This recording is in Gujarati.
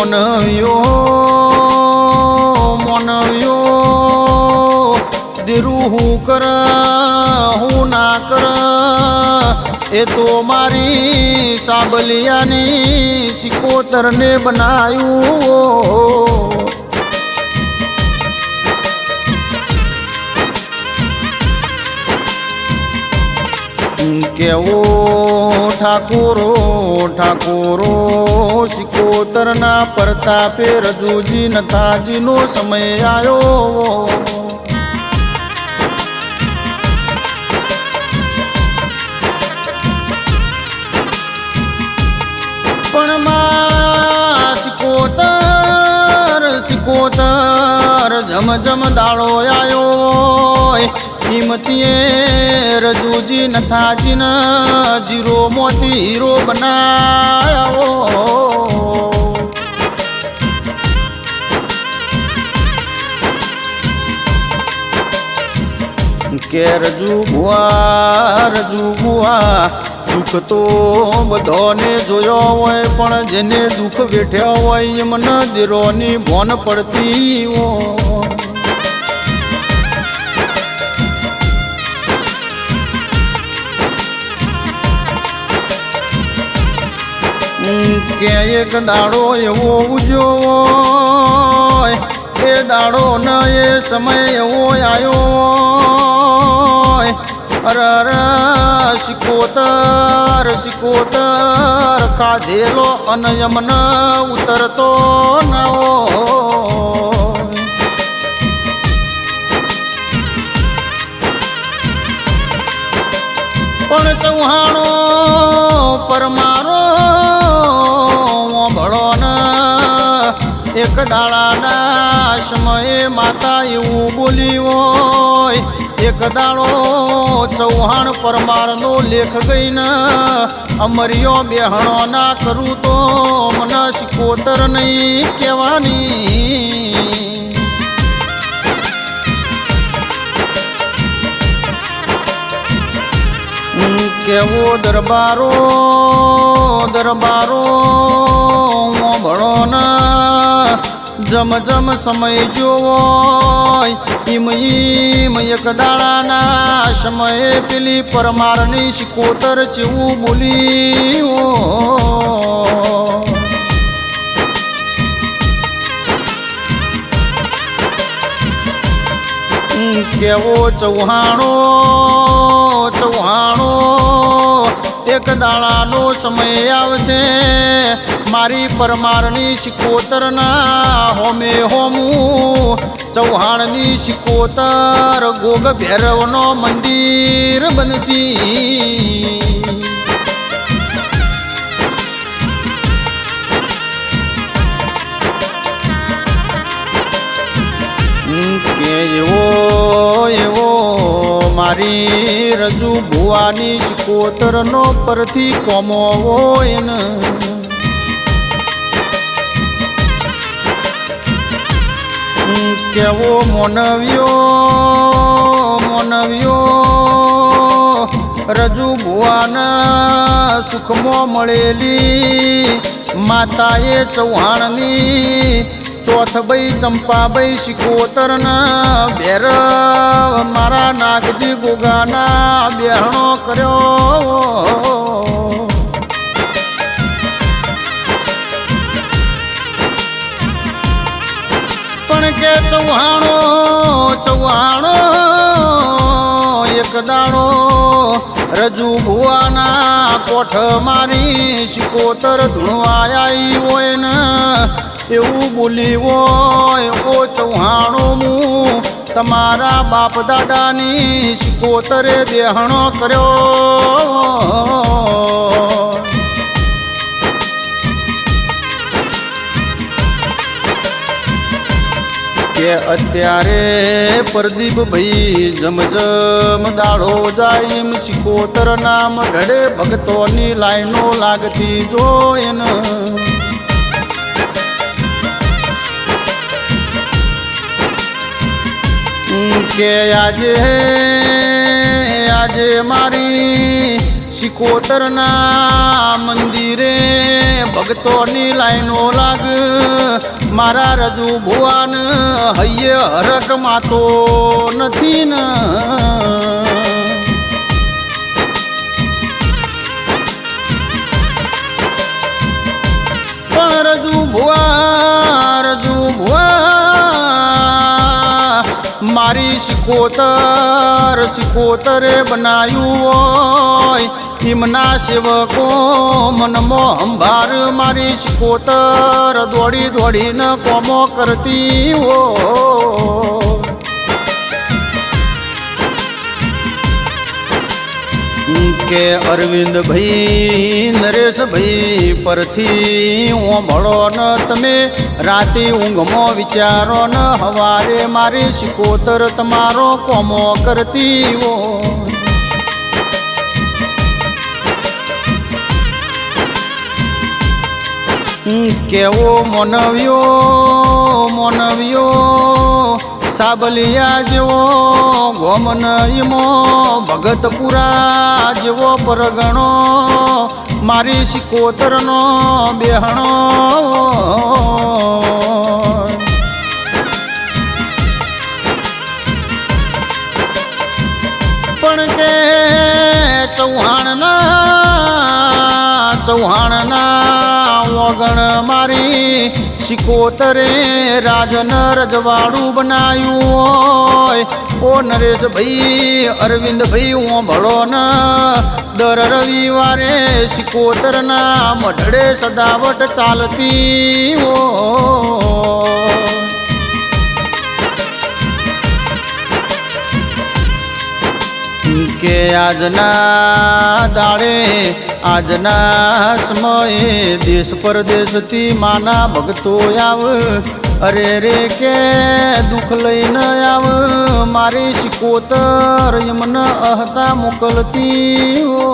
મોનવ્યો દેરું હું કર હું ના કર એ તો મારી સાબલિયાની સિકોતરને બનાયું કેવો ઠાકોરો ઠાકોરો સિકોતરના પ્રતાપે રજૂજી નથાજીનો સમય આવ્યો પણ માં સિકોતર જમ જમ દાડો આવ્યો હિંમતીએ રજૂજી નથાજીના જીરો મોતી હીરો બનાવ્યો કે રજુ ભુવા દુઃખ તો બધાને જોયો હોય પણ જેને દુઃખ વેઠ્યા હોય એમને દેરોની ભોન પડતી હોય કે એક દાડો એવો ઉજ્યો એ દાડો ન એ સમય એવો આવ્યો અર સિકોતર ખાધેલો અને યમન ઉતરતો ન પણ ચૌહાણો પરમારો એક દાડાના સમયે માતા એવું બોલી હોય એક દાડો ચૌહાણ પરમારનો લેખ ગઈને અમરિયો બેહણો ના કરું તો મને સિકોતર નહીં કહેવાની કેવો દરબારો ભણો ના જમ જમ સમય જોવો ઈમ એક દાડાના સમયે પેલી પરમારની સિકોતર જેવું બોલી કેવો ચૌહાણો એક દાડાનો સમય આવશે મારી પરમારની સિકોતરના હોમે હોમું ચૌહાણની સિકોતર ગોગ ભૈરવનો મંદિર બનશી કે એવો મારી રજુ ભુવાની સિકોતરનો પરથી કોમો હોય ને કેવો મોનવ્યો રજુ ભુવાના સુખમાં મળેલી માતાએ ચૌહાણની ચોથભાઈ ચંપાભાઈ સિકોતરના ભેર મારા નાગજી ગોગાના બેહણો કર્યો પણ કે ચૌહાણો એક દાડો રજુ ભુવાના કોઠ મારી સિકોતર ધૂણવા આવી હોય ને એવું બોલી હોય ઓ ચૌહાણો હું તમારા બાપ દાદાની સિકોતરે બેહણો કર્યો કે અત્યારે પ્રદીપ ભાઈ જમજમ દાડો જાય સિકોતર નામ ઢળે ભક્તોની લાઈનો લાગતી જોઈને કે આજે મારી સિકોતરના મંદિરે ભક્તોની લાઈનો લાગ મારા રજુ ભુવાન હૈયે હરક માતો નથી ને પણ રજુ ભુવા મારી સિકોતરે બનાયું હોય ઈમના સેવકો મનમાં અંભાર મારી સિકોતર દોડી દોડીને કોમો કરતી હોય કે અરવિંદ ભાઈ નરેશ ભાઈ પરથી ઓંભળો ન તમે રાતે ઊંઘમાં વિચારો ન હવારે મારી સિકોતર તમારો કોમો કરતી હોય કેવો મોનવ્યો સાબલિયા જેવો ગોમનયમો ભગતપુરા જેવો પરગણો મારી સિકોતરનો બેહણો પણ કે ચૌહાણના વગણ મારી સિકોતરે રાજન રજવાડું બનાયું હોય ઓ નરેશ ભાઈ અરવિંદ ભાઈ ઓંભળો ન દર રવિવારે સિકોતરના મઢડે સદાવટ ચાલતી હોય કે આજના દાડે આજના સમયે દેશ પરદેશથી માના ભક્તો આવ અરે રે કે દુઃખ લઈને આવ મારી સિકોતર એમને અહતા મોકલતી હો